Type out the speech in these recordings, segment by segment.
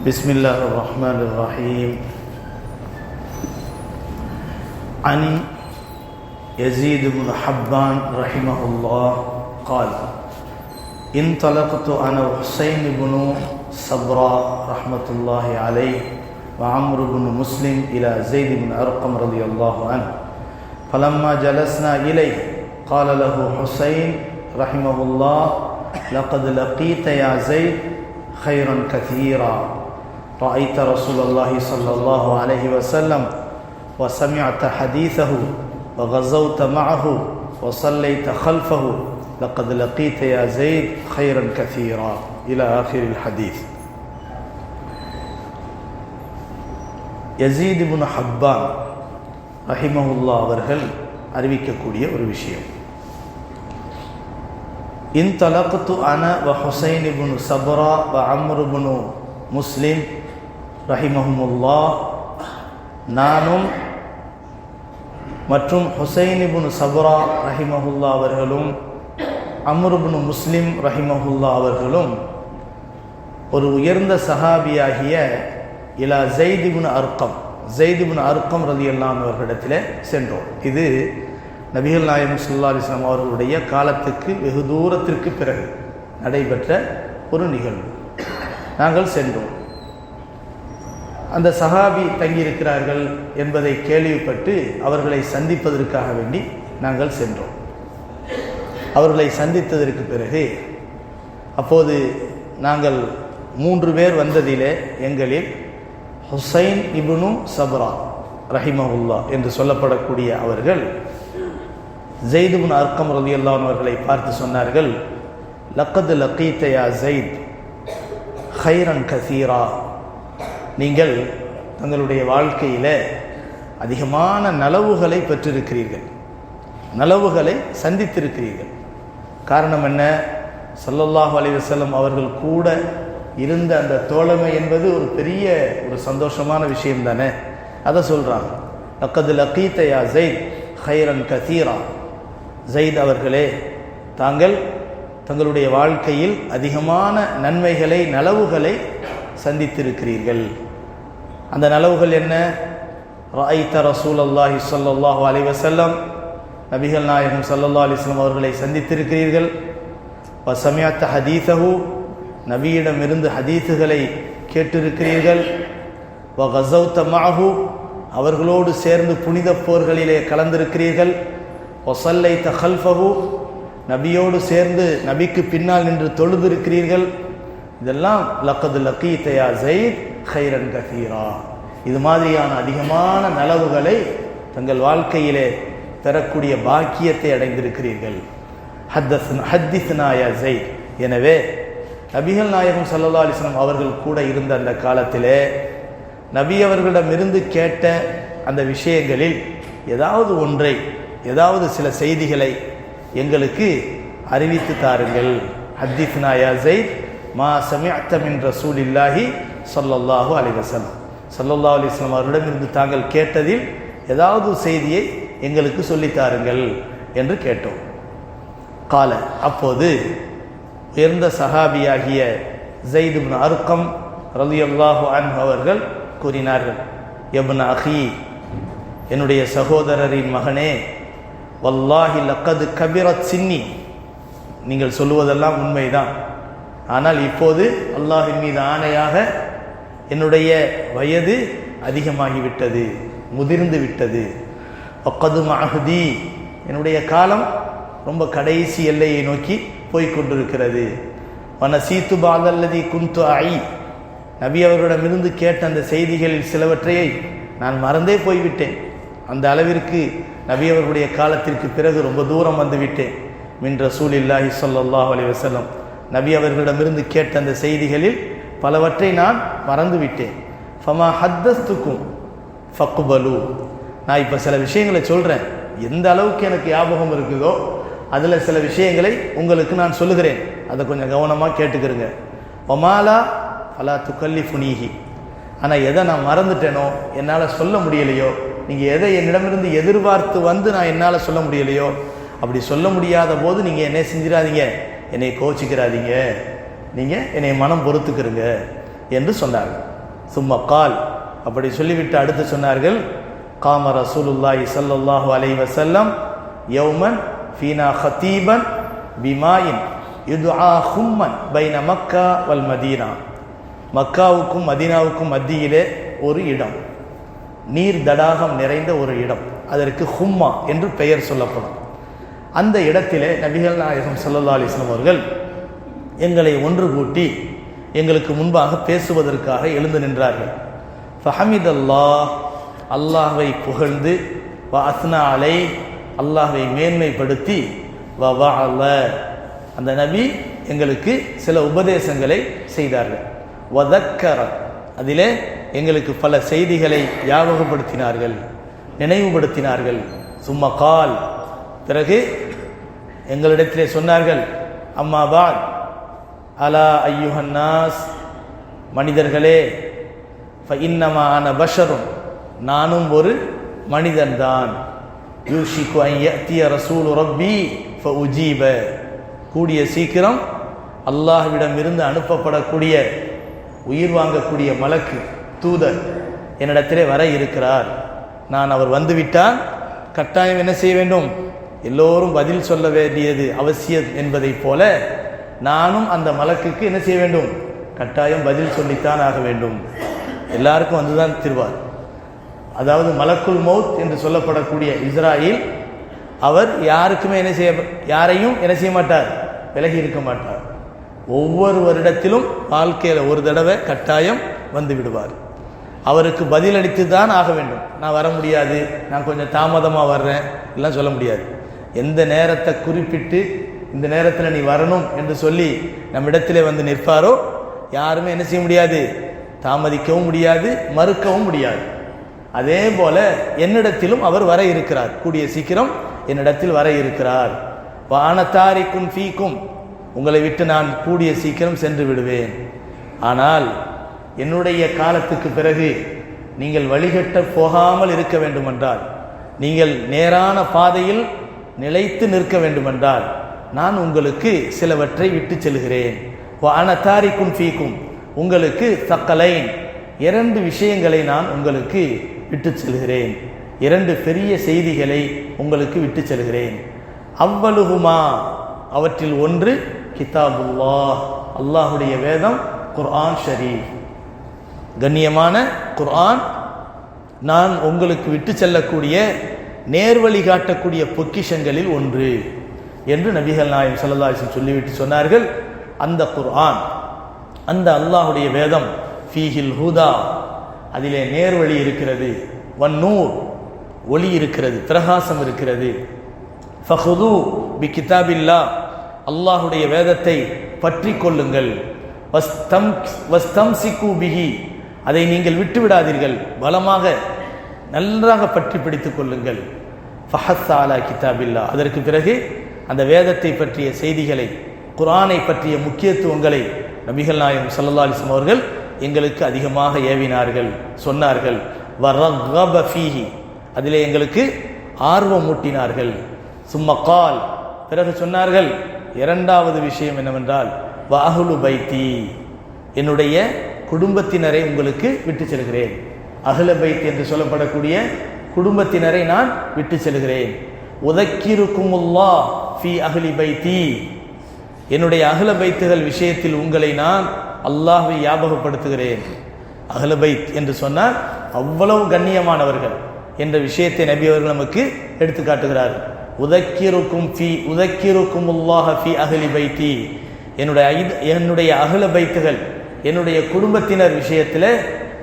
بسم الله الرحمن الرحيم. عن يزيد بن حبان رحمه الله قال: انطلقت أنا وحسين بن صبراء رحمة الله عليه وعمرو بن مسلم إلى زيد بن أرقم رضي الله عنه، فلما جلسنا إليه قال له حسين رحمه الله: لقد لقيت يا زيد خيرا كثيرا، رأيت رسول الله صلى الله عليه وسلم وسمعت حديثه وغزوت معه وصليت خلفه، لقد لقيت يا زيد خيرا كثيرا إلى آخر الحديث. Yazid இப்னு ஹப்பான் ரஹிமஹுல்லாஹ் அவர்கள் அறிவிக்கக்கூடிய ஒரு விஷயம். இன்தலக்து அன வ ஹுசைன் இப்னு சப்ரா வ அம்ர் இப்னு முஸ்லிம் ரஹிமஹுமுல்லாஹ், நானும் மற்றும் ஹுசைன் இப்னு சப்ரா ரஹிமஹுல்லாஹ் அவர்களும் அம்ர் இப்னு முஸ்லிம் ரஹிமஹுல்லாஹ் அவர்களும் ஒரு உயர்ந்த சஹாபியாகிய இலா ஸைத் இப்னு அர்கம், ஸைத் இப்னு அர்கம் ரலியல்லாஹு அன்ஹு அவர்களிடத்தில் சென்றோம். இது நபிகள் நாயகம் ஸல்லல்லாஹு அலைஹி வஸல்லம் அவர்களுடைய காலத்துக்கு வெகு தூரத்திற்கு பிறகு நடைபெற்ற ஒரு நிகழ்வு. நாங்கள் சென்றோம். அந்த சஹாபி தங்கியிருக்கிறார்கள் என்பதை கேள்விப்பட்டு அவர்களை சந்திப்பதற்காக வேண்டி நாங்கள் சென்றோம். அவர்களை சந்தித்ததற்கு பிறகு அப்போது நாங்கள் 3 பேர் வந்ததிலே எங்களில் ஹுசைன் இப்னு சப்ரா ரஹிமஹுல்லாஹ் என்று சொல்லப்படக்கூடிய அவர்கள் ஸைத் இப்னு அர்கம் ரலியல்லாஹு அன்ஹு அவர்களை பார்த்து சொன்னார்கள்: லக்கத் லகீத யா ஸைத் கைரன் கசீரா, நீங்கள் தங்களுடைய வாழ்க்கையில் அதிகமான நலவுகளை பெற்றிருக்கிறீர்கள், நலவுகளை சந்தித்திருக்கிறீர்கள். காரணம் என்ன? ஸல்லல்லாஹு அலைஹி வஸல்லம் அவர்கள் கூட இருந்த அந்த தோழமை என்பது ஒரு பெரிய ஒரு சந்தோஷமான விஷயம் தானே. அதை சொல்கிறாங்க. லக்கத் லகீத யா ஸைத் கைரன் கசீரா, ஸைத் அவர்களே, தாங்கள் தங்களுடைய வாழ்க்கையில் அதிகமான நன்மைகளை நலவுகளை சந்தித்திருக்கிறீர்கள். அந்த நலவுகள் என்ன? ரஅய்த ரசூலல்லாஹி ஸல்லல்லாஹு அலைஹி வஸல்லம், நபிகள் நாயகம் ஸல்லல்லாஹு அலைஹி வஸல்லம் அவர்களை சந்தித்திருக்கிறீர்கள். வ சமிஅத ஹதீஸஹு, நபியிடமிருந்து ஹதீஸுகளை கேட்டிருக்கிறீர்கள். வ கஸௌத மஅஹு, அவர்களோடு சேர்ந்து புனித போர்களிலே கலந்திருக்கிறீர்கள். வ ஸல்லைத கல்ஃபஹு, நபியோடு சேர்ந்து நபிக்கு பின்னால் நின்று தொழுதிருக்கிறீர்கள். இதெல்லாம் லக்கத் லகீத யா ஸைத் கைரன் கசீரா, இது மாதிரியான அதிகமான நலவுகளை தங்கள் வாழ்க்கையிலே பெறக்கூடிய பாக்கியத்தை அடைந்திருக்கிறீர்கள். ஹத்திஸ்னா யா ஸைத். எனவே நபிகள் நாயகம் ஸல்லல்லாஹு அலைஹி வஸல்லம் அவர்கள் கூட இருந்த அந்த காலத்திலே நபி அவர்களிடமிருந்து கேட்ட அந்த விஷயங்களில் ஏதாவது ஒன்றை, ஏதாவது சில செய்திகளை எங்களுக்கு அறிவித்து தாருங்கள். ஹத்திஸ்னா யா ஸைத் மா சமிஅத மின் ரசூலில்லாஹி ஸல்லல்லாஹு அலைஹி வஸல்லம், ஸல்லல்லாஹு அலைஹி வஸல்லம் அவரிடமிருந்து தாங்கள் கேட்டதில் ஏதாவது செய்தியை எங்களுக்கு சொல்லித்தாருங்கள் என்று கேட்டோம். கால, அப்போது உயர்ந்த சஹாபியாகிய ஸைத் இப்னு அர்கம் ரலியல்லாஹு அன்ஹு அவர்கள் கூறினார்கள்: யப்ன அஹி, என்னுடைய சகோதரரின் மகனே, வல்லாஹி லக்கது கபிரத் சின்னி, நீங்கள் சொல்லுவதெல்லாம் உண்மைதான், ஆனால் இப்போது அல்லாஹின் மீது ஆணையாக என்னுடைய வயது அதிகமாகிவிட்டது, முதிர்ந்து விட்டது. வக்கது மஅஹதி, என்னுடைய காலம் ரொம்ப கடைசி எல்லையை நோக்கி போய்கொண்டிருக்கிறது. வனசீத்து பாதல்லதி குந்து ஐ, நபி அவர்களிடமிருந்து கேட்ட அந்த செய்திகளில் சிலவற்றை நான் மறந்தே போய்விட்டேன். அந்த அளவிற்கு நபி அவர்களுடைய காலத்திற்கு பிறகு ரொம்ப தூரம் வந்துவிட்டேன். மின் ரசூலில்லாஹி ஸல்லல்லாஹு அலைஹி வஸல்லம், நபி அவர்களிடமிருந்து கேட்ட அந்த செய்திகளில் பலவற்றை நான் மறந்துவிட்டேன். ஃபமா ஹத்தஸ்துக்கும் ஃபக்பலு, நான் இப்போ சில விஷயங்களை சொல்கிறேன், எந்த அளவுக்கு எனக்கு ஞாபகம் இருக்குதோ அதில் சில விஷயங்களை உங்களுக்கு நான் சொல்லுகிறேன், அதை கொஞ்சம் கவனமாக கேட்டுக்கிறேங்க. ஒமாலா ஃபலா துகல்லிஃபுனீஹி, ஆனால் எதை நான் மறந்துட்டேனோ, என்னால் சொல்ல முடியலையோ, நீங்கள் எதை என்னிடமிருந்து எதிர்பார்த்து வந்து நான் என்னால் சொல்ல முடியலையோ, அப்படி சொல்ல முடியாத போது நீங்கள் என்ன செஞ்சிடாதீங்க, என்னை கோச்சிக்கிறாதீங்க, நீங்கள் என்னை மனம் பொறுத்துக்கிறங்க. என்று சொன்னார்கள். சும்மா கால், அப்படி சொல்லிவிட்டு அடுத்து சொன்னார்கள், காம ரசூலுல்லாஹி ஸல்லல்லாஹு அலைஹி வஸல்லம் யௌமன் ஃபீனா ஹதீபன் பிமாயின் யுதுஆ ஹும்மன் பைன மக்கா வல் மதீனா. மக்காவுக்கும் மதீனாவுக்கும் மத்தியிலே ஒரு இடம், நீர் தடாகம் நிறைந்த ஒரு இடம், அதற்கு ஹும்மா என்று பெயர் சொல்லப்படும். அந்த இடத்திலே நபிகள் நாயகம் ஸல்லல்லாஹு அலைஹி வஸல்லம் அவர்கள் எங்களை ஒன்று கூட்டி எங்களுக்கு முன்பாக பேசுவதற்காக எழுந்து நின்றார்கள். ஃபஹமிதல்லாஹ், அல்லாஹ்வை புகழ்ந்து, வ அஸ்னா அலை, அல்லாஹ்வை மேன்மைப்படுத்தி, வ வஅல, அந்த நபி எங்களுக்கு சில உபதேசங்களை செய்தார்கள். வதக்கர, அதிலே எங்களுக்கு பல செய்திகளை ஞாபகப்படுத்தினார்கள், நினைவுபடுத்தினார்கள். சும்மா கால், பிறகு எங்களிடத்திலே சொன்னார்கள், அம்மா பாத் அலா ஐயுஹன்னாஸ், மனிதர்களே, ஃபஇன்னமா அன பஷருன், நானும் ஒரு மனிதன்தான். யூஷிகு அன் யஅதிய ரசூலு ரப்பி ஃபஉஜீப, கூடிய சீக்கிரம் அல்லாஹ்விடம் இருந்து அனுப்பப்படக்கூடிய உயிர் வாங்கக்கூடிய மலக்கு தூதர் என்னிடத்திலே வர இருக்கிறார். நான் அவர் வந்துவிட்டால் கட்டாயம் என்ன செய்ய வேண்டும், எல்லோரும் பதில் சொல்ல வேண்டியது அவசியம் என்பதை போல நானும் அந்த மலக்குக்கு என்ன செய்ய வேண்டும், கட்டாயம் பதில் சொல்லித்தான் ஆக வேண்டும். எல்லாருக்கும் வந்துதான் திருவார். அதாவது மலக்குல் மௌத் என்று சொல்லப்படக்கூடிய இஸ்ராயில், அவர் யாருக்குமே யாரையும் என்ன செய்ய மாட்டார், விலகி இருக்க மாட்டார். ஒவ்வொரு வருடத்திலும் வாழ்க்கையில் ஒரு தடவை கட்டாயம் வந்து விடுவார். அவருக்கு பதிலளித்து தான் ஆக வேண்டும். நான் வர முடியாது, நான் கொஞ்சம் தாமதமாக வர்றேன் எல்லாம் சொல்ல முடியாது. எந்த நேரத்தை குறிப்பிட்டு இந்த நேரத்தில் நீ வரணும் என்று சொல்லி நம்மிடத்திலே வந்து நிற்பாரோ யாருமே என்ன செய்ய முடியாது, தாமதிக்கவும் முடியாது, மறுக்கவும் முடியாது. அதே போல என்னிடத்திலும் அவர் வர இருக்கிறார், கூடிய சீக்கிரம் என்னிடத்தில் வர இருக்கிறார். வானத்தாரிக்கும் ஃபீக்கும், உங்களை விட்டு நான் கூடிய சீக்கிரம் சென்று விடுவேன். ஆனால் என்னுடைய காலத்துக்கு பிறகு நீங்கள் வழிகட்ட போகாமல் இருக்க வேண்டுமென்றால், நீங்கள் நேரான பாதையில் நிலைத்து நிற்க வேண்டுமென்றால் நான் உங்களுக்கு சிலவற்றை விட்டு செல்கிறேன். வானத்தாரிக்கும் ஃபீக்கும், உங்களுக்கு தக்கலைன், 2 விஷயங்களை நான் உங்களுக்கு விட்டு செல்கிறேன், 2 பெரிய செய்திகளை உங்களுக்கு விட்டு செல்கிறேன். அவ்வலுகுமா, அவற்றில் ஒன்று கிதாபுல்லாஹ், அல்லாஹுடைய வேதம் குர்ஆன் ஷரீஃப், கண்ணியமான குர்ஆன். நான் உங்களுக்கு விட்டு செல்லக்கூடிய நேர்வழி காட்டக்கூடிய பொக்கிஷங்களில் ஒன்று என்று நபிகள் நாயகம் ஸல்லல்லாஹு அலைஹி வஸல்லம் சொல்லிவிட்டு சொன்னார்கள், அந்த குர்ஆன், அந்த அல்லாஹுடைய வேதம், ஃபீஹில் ஹுதா, அதிலே நேர்வழி இருக்கிறது, வன்னூர், ஒளி இருக்கிறது, பிரகாசம் இருக்கிறது. ஃபஹுது பி கிதாபில்லா, அல்லாஹுடைய வேதத்தை பற்றி கொள்ளுங்கள். வஸ்தம்சிகு பிஹி, அதை நீங்கள் விட்டு விடாதீர்கள், பலமாக நன்றாக பற்றி பிடித்துக் கொள்ளுங்கள். ஃபஹஸ்ஸ அலா கிதாபில்லா, அதற்கு பிறகு அந்த வேதத்தை பற்றிய செய்திகளை, குர்ஆனை பற்றிய முக்கியத்துவங்களை நபிகள் நாயகம் ஸல்லல்லாஹு அலைஹி வஸல்லம் அவர்கள் எங்களுக்கு அதிகமாக ஏவினார்கள், சொன்னார்கள். வரகப ஃபீஹி, அதிலே எங்களுக்கு ஆர்வம் ஊட்டினார்கள். சும்ம கால், பிறகு சொன்னார்கள், 2வது விஷயம் என்னவென்றால், வஅஹ்லு பைத்தி, என்னுடைய குடும்பத்தினரை உங்களுக்கு விட்டு செல்கிறேன். அஹ்ல பைத் என்று சொல்லப்படக்கூடிய குடும்பத்தினரை நான் விட்டு செல்கிறேன். உதக்கிருக்குமுல்லாஹ் ஃபீ அஹ்லி பைத்தி, என்னுடைய அஹ்ல பைத்துகள் விஷயத்தில் உங்களை நான் அல்லாஹ்வை ஞாபகப்படுத்துகிறேன். அஹ்ல பைத் என்று சொன்னால் அவ்வளவு கண்ணியமானவர்கள் என்ற விஷயத்தை நபி அவர்கள் நமக்கு எடுத்து காட்டுகிறார்கள். உதக்கிருக்குமுல்லாஹ ஃபீ அஹ்லி பைத்தி, என்னுடைய அஹ்ல பைத்துகள், என்னுடைய குடும்பத்தினர் விஷயத்தில்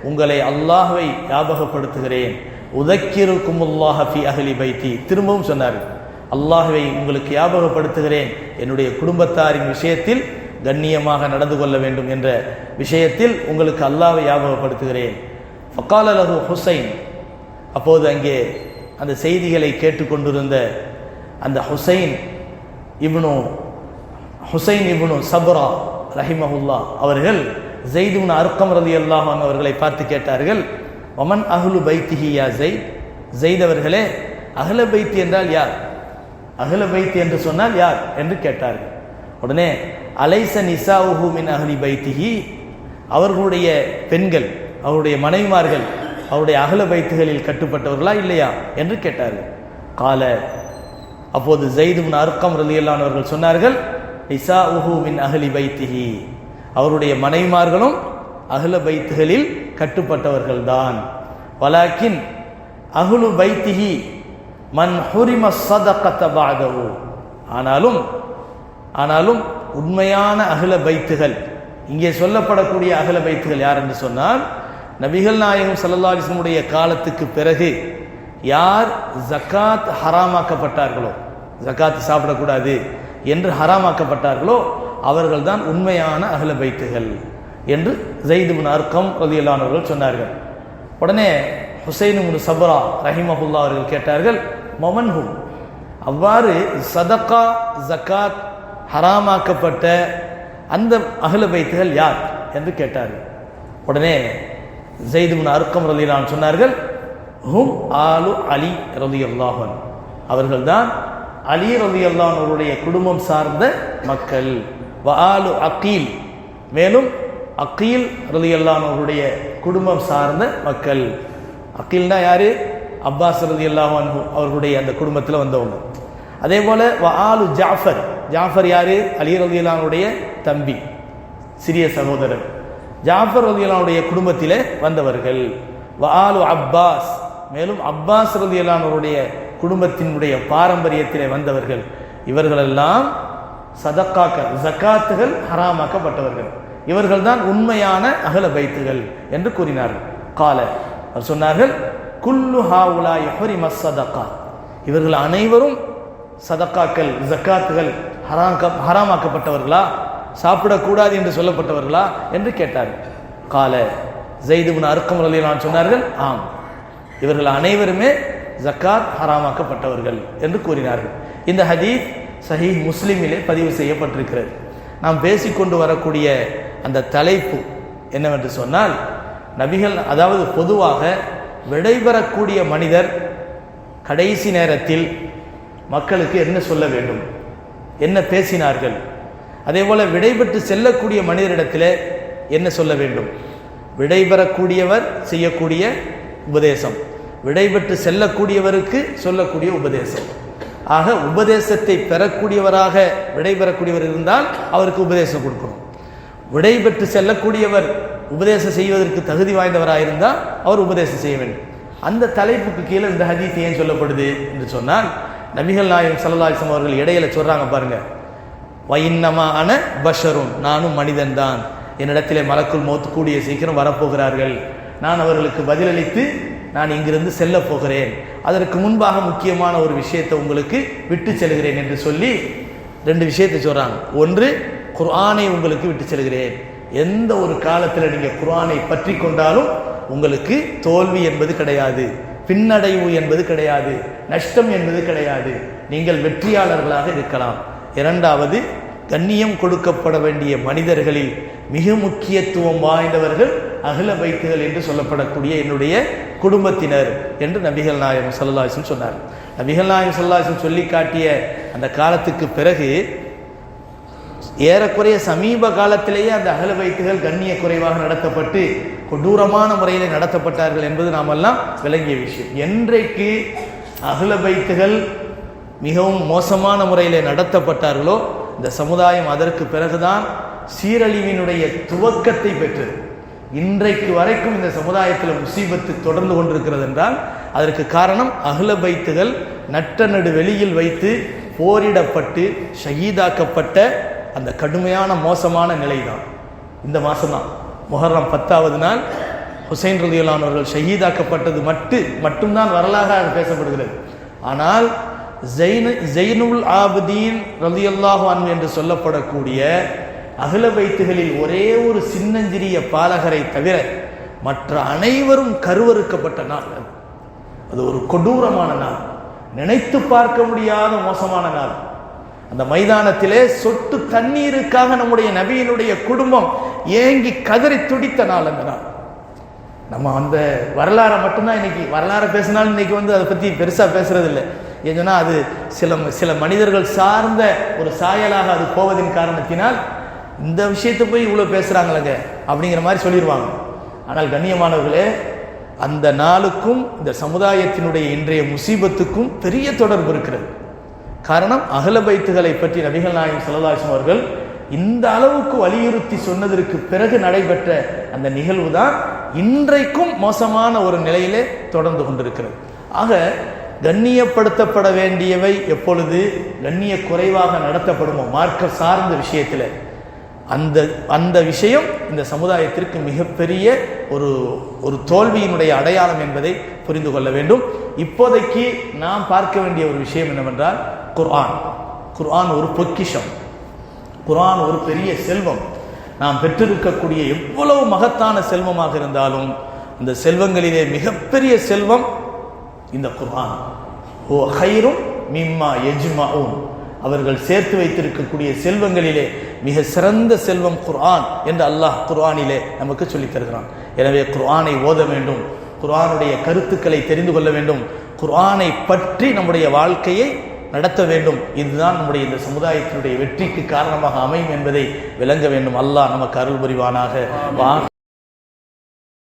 உங்களை அல்லாஹ்வை ஞாபகப்படுத்துகிறேன். உதக்கிருக்குமுல்லாஹ ஃபீ அஹ்லி பைத்தி, திரும்பவும் சொன்னார்கள், அல்லாஹ்வை உங்களுக்கு ஞாபகப்படுத்துகிறேன், என்னுடைய குடும்பத்தாரின் விஷயத்தில் கண்ணியமாக நடந்து கொள்ள வேண்டும் என்ற விஷயத்தில் உங்களுக்கு அல்லாஹ்வை ஞாபகப்படுத்துகிறேன். ஃபகால லஹு ஹுசைன், அப்போது அங்கே அந்த செய்திகளை கேட்டுக்கொண்டிருந்த அந்த ஹுசைன் இப்னு சப்ரா ரஹிமஹுல்லா அவர்கள் ஸைத் இப்னு அர்கம் ரலியல்லாஹு அன்ஹு அவர்களை பார்த்து கேட்டார்கள், வமன் அஹ்லு பைத்திஹி யா ஸைத், ஸைத் அவர்களே, அஹ்ல பைத் என்றால் யார், அஹ்ல பைத் என்று சொன்னால் யார் என்று கேட்டார்கள். உடனே அலைஸ நிசாஉஹு மின் அஹ்லி பைத்திஹி, அவர்களுடைய பெண்கள், அவருடைய மனைவிமார்கள் அவருடைய அகல பைத்துகளில் கட்டுப்பட்டவர்களா இல்லையா என்று கேட்டார்கள். கால, அப்போது ஸைத் இப்னு அர்கம் ரலியல்லாஹு அன்ஹு அவர்கள் சொன்னார்கள், இஸாஉஹு மின் அஹ்லி பைத்திஹி, அவருடைய மனைவிமார்களும் அஹ்ல பைத்துகளில் கட்டுப்பட்டவர்கள்தான். வலாக்கின் அஹ்லு பைத்திஹி மன் ஹுரிம ஸதகத பஅதஹு, ஆனாலும் உண்மையான அஹ்ல பைத்துகள், இங்கே சொல்லப்படக்கூடிய அஹ்ல பைத்துகள் யார் என்று சொன்னால், நபிகள் நாயகம் ஸல்லல்லாஹு அலைஹி வஸல்லம் காலத்துக்கு பிறகு யார் ஜகாத் ஹராமாக்கப்பட்டார்களோ, ஜகாத் சாப்பிடக்கூடாது என்று ஹராமாக்கப்பட்டார்களோ அவர்கள்தான் உண்மையான அஹ்ல பைத்துகள் என்று ஸைத் இப்னு அர்கம் ரலியல்லாஹு அன்ஹு அவர்கள் சொன்னார்கள். உடனே ஹுசைன் இப்னு சப்ரா ரஹிமஹுல்லாஹ் அவர்கள் கேட்டார்கள், மமன்ஹும், அவ்வாறு சதகா ஜகாத் ஹராமாக்கப்பட்ட அந்த அஹ்ல பைத்துகள் யார் என்று கேட்டார்கள். உடனே ஸைத் இப்னு அர்கம் ரலியல்லாஹு அன்ஹு சொன்னார்கள், ஹும் ஆலு அலி ரலியல்லாஹு அன்ஹு, அவர்கள்தான் அலி ரலியல்லாஹு அன்ஹு அவருடைய குடும்பம் சார்ந்த மக்கள். வ ஆலு அகீல், மேலும் அகீல் ரலியல்லாஹு அன்ஹு அவருடைய குடும்பம் சார்ந்த மக்கள். அகீல்னா யாரு? அப்பாஸ் ரலியல்லாஹு அன்ஹு அவர்களுடைய அந்த குடும்பத்தில் வந்தவங்க. அதே போல வ ஆலு ஜாஃபர், ஜாஃபர் யாரு? அலி ரலியல்லாஹு அன்ஹுடைய தம்பி, சிறிய சகோதரர். ஜாஃபர் ரலியல்லாஹு அன்ஹுடைய குடும்பத்திலே வந்தவர்கள். வ ஆலு அப்பாஸ், மேலும் அப்பாஸ் ரலியல்லாஹு அன்ஹுடைய குடும்பத்தினுடைய பாரம்பரியத்திலே வந்தவர்கள். இவர்களெல்லாம் சதக்காக்கள், ஜகாத்துகள் ஹராமாக்கப்பட்டவர்கள். இவர்கள்தான் உண்மையான அஹ்ல பைத்துகள் என்று கூறினார்கள். கால, அவர் சொன்னார்கள், குல்லு ஹாவுலாய் ஹுரிம ஸதகா, இவர்கள் அனைவரும் சதக்காக்கள் ஜகாத்துகள் ஹராமாக்கப்பட்டவர்களா, சாப்பிடக்கூடாது என்று சொல்லப்பட்டவர்களா என்று கேட்டார்கள். கால, ஸைத் இப்னு அர்கம் ரலியல்லாஹு அன்ஹு சொன்னார்கள், ஆம், இவர்கள் அனைவருமே ஜகாத் ஹராமாக்கப்பட்டவர்கள் என்று கூறினார்கள். இந்த ஹதீஸ் சஹீஹ் முஸ்லிமிலே பதிவு செய்யப்பட்டிருக்கிறது. நாம் பேசிக்கொண்டு வரக்கூடிய அந்த தலைப்பு என்னவென்று சொன்னால், நபிகள், அதாவது பொதுவாக விடைபெறக்கூடிய மனிதர் கடைசி நேரத்தில் மக்களுக்கு என்ன சொல்ல வேண்டும், என்ன பேசினார்கள், அதே போல விடைபெற்று செல்லக்கூடிய மனிதரிடத்தில் என்ன சொல்ல வேண்டும், விடைபெறக்கூடியவர் செய்யக்கூடிய உபதேசம், விடைபெற்று செல்லக்கூடியவருக்கு சொல்லக்கூடிய உபதேசம். ஆக உபதேசத்தை பெறக்கூடியவராக விடைபெறக்கூடியவர் இருந்தால் அவருக்கு உபதேசம் கொடுக்கணும். விடைபெற்று செல்லக்கூடியவர் உபதேசம் செய்வதற்கு தகுதி வாய்ந்தவராக இருந்தால் அவர் உபதேசம் செய்ய வேண்டும். அந்த தலைப்புக்கு கீழே இந்த ஹதீஸ் ஏன் சொல்லப்படுது என்று சொன்னால், நபிகள் நாயகம் ஸல்லல்லாஹு அலைஹி வஸல்லம் அவர்கள் இடையில சொல்றாங்க பாருங்க, வைன்னமா அன பஷருன், நானும் மனிதன் தான், என்னிடத்திலே மலக்குல் மௌத் கூடிய சீக்கிரம் வரப்போகிறார்கள், நான் அவர்களுக்கு பதிலளித்து நான் இங்கிருந்து செல்ல போகிறேன், அதற்கு முன்பாக முக்கியமான ஒரு விஷயத்தை உங்களுக்கு விட்டு செல்கிறேன் என்று சொல்லி ரெண்டு விஷயத்தை சொல்றாங்க. ஒன்று, குர்ஆனை உங்களுக்கு விட்டு செல்கிறேன், எந்த ஒரு காலத்தில் நீங்கள் குர்ஆனை பற்றி கொண்டாலும் உங்களுக்கு தோல்வி என்பது கிடையாது, பின்னடைவு என்பது கிடையாது, நஷ்டம் என்பது கிடையாது, நீங்கள் வெற்றியாளர்களாக இருக்கலாம். இரண்டாவது, கண்ணியம் கொடுக்கப்பட வேண்டிய மனிதர்களில் மிக முக்கியத்துவம் வாய்ந்தவர்கள் அஹ்ல பைத்துகள் என்று சொல்லப்படக்கூடிய என்னுடைய குடும்பத்தினர் என்று நபிகள் நாயகம் ஸல்லல்லாஹு அலைஹி வஸல்லம் சொன்னார். நபிகள் நாயகம் ஸல்லல்லாஹு அலைஹி வஸல்லம் சொல்லி காட்டிய அந்த காலத்துக்கு பிறகு ஏறக்குறைய சமீப காலத்திலேயே அந்த அஹ்ல பைத்துகள் கண்ணிய குறைவாக நடத்தப்பட்டு கொடூரமான முறையில் நடத்தப்பட்டார்கள் என்பது நாமெல்லாம் விளங்கிய விஷயம். என்றைக்கு அஹ்ல பைத்துகள் மிகவும் மோசமான முறையில் நடத்தப்பட்டார்களோ இந்த சமுதாயம் அதற்கு பிறகுதான் சீரழிவினுடைய துவக்கத்தை பெற்றது. இன்றைக்கு வரைக்கும் இந்த சமுதாயத்தில் முசீபத்து தொடர்ந்து கொண்டிருக்கிறது என்றால் அதற்கு காரணம் அஹ்ல பைத்துகள் நட்ட நடு வெளியில் வைத்து போரிடப்பட்டு ஷஹீதாக்கப்பட்ட அந்த கடுமையான மோசமான நிலைதான். இந்த மாசம்தான் முஹர்ரம் 10வது நாள் ஹுசைன் ரலியல்லாஹு அன்ஹு அவர்கள் ஷஹீதாக்கப்பட்டது மட்டும்தான் வரலாறாக பேசப்படுகிறது. ஆனால் ஜைனுல் ஆபிதீன் ரலியல்லாஹு அன்ஹு என்று சொல்லப்படக்கூடிய அஹ்ல பைத்துகளில் ஒரே ஒரு சின்னஞ்சிறிய பாலகரை தவிர மற்ற அனைவரும் கருவறுக்கப்பட்ட நாள். அது ஒரு கொடூரமான நாள், நினைத்து பார்க்க முடியாத மோசமான நாள். அந்த மைதானத்திலே சொட்டு தண்ணீருக்காக நம்முடைய நபியினுடைய குடும்பம் ஏங்கி கதறி துடித்த நாள் அந்த நாள். நம்ம அந்த வரலாறை மட்டும்தான் இன்னைக்கு வரலாறை பேசினாலும் இன்னைக்கு அதை பற்றி பெருசாக பேசுறது இல்லை. ஏன்னா அது சில மனிதர்கள் சார்ந்த ஒரு சாயலாக அது போவதின் காரணத்தினால் இந்த விஷயத்தை போய் இவ்வளோ பேசுகிறாங்களங்க அப்படிங்கிற மாதிரி சொல்லிடுவாங்க. ஆனால் கண்ணியமானவர்களே, அந்த நாளுக்கும் இந்த சமுதாயத்தினுடைய இன்றைய முசீபத்துக்கும் பெரிய தொடர்பு இருக்கிறது. காரணம், அஹ்ல பைத்துகளை பற்றி நபிகள் நாயகம் ஸல்லல்லாஹு அலைஹி வஸல்லம் அவர்கள் இந்த அளவுக்கு வலியுறுத்தி சொன்னதற்கு பிறகு நடைபெற்ற அந்த நிகழ்வு தான் இன்றைக்கும் மோசமான ஒரு நிலையிலே தொடர்ந்து கொண்டிருக்கிறது. ஆக கண்ணியப்படுத்தப்பட வேண்டியவை எப்பொழுது கண்ணிய குறைவாக நடத்தப்படுமோ மார்க்க சார்ந்த விஷயத்தில், அந்த விஷயம் இந்த சமுதாயத்திற்கு மிகப்பெரிய ஒரு தோல்வியினுடைய அடையாளம் என்பதை புரிந்து கொள்ள வேண்டும். இப்போதைக்கு நாம் பார்க்க வேண்டிய ஒரு விஷயம் என்னவென்றால், குர்ஆன் ஒரு பொக்கிஷம், குர்ஆன் ஒரு பெரிய செல்வம். நாம் பெற்றிருக்கக்கூடிய எவ்வளவு மகத்தான செல்வமாக இருந்தாலும் அந்த செல்வங்களிலே மிகப்பெரிய செல்வம் இந்த குர்ஆன். ஓ ஹைரும் மிம்மா யஜ்மஊன், அவர்கள் சேர்த்து வைத்திருக்கக்கூடிய செல்வங்களிலே மிக சிறந்த செல்வம் குர்ஆன் என்று அல்லாஹ் குர்ஆனிலே நமக்கு சொல்லித் தருகிறான். எனவே குர்ஆனை ஓத வேண்டும், குர்ஆனுடைய கருத்துக்களை தெரிந்து கொள்ள வேண்டும், குர்ஆனை பற்றி நம்முடைய வாழ்க்கையை நடத்த வேண்டும். இதுதான் நம்முடைய இந்த சமுதாயத்தினுடைய வெற்றிக்கு காரணமாக அமையும் என்பதை விளங்க வேண்டும். அல்லாஹ் நமக்கு அருள் புரிவானாக.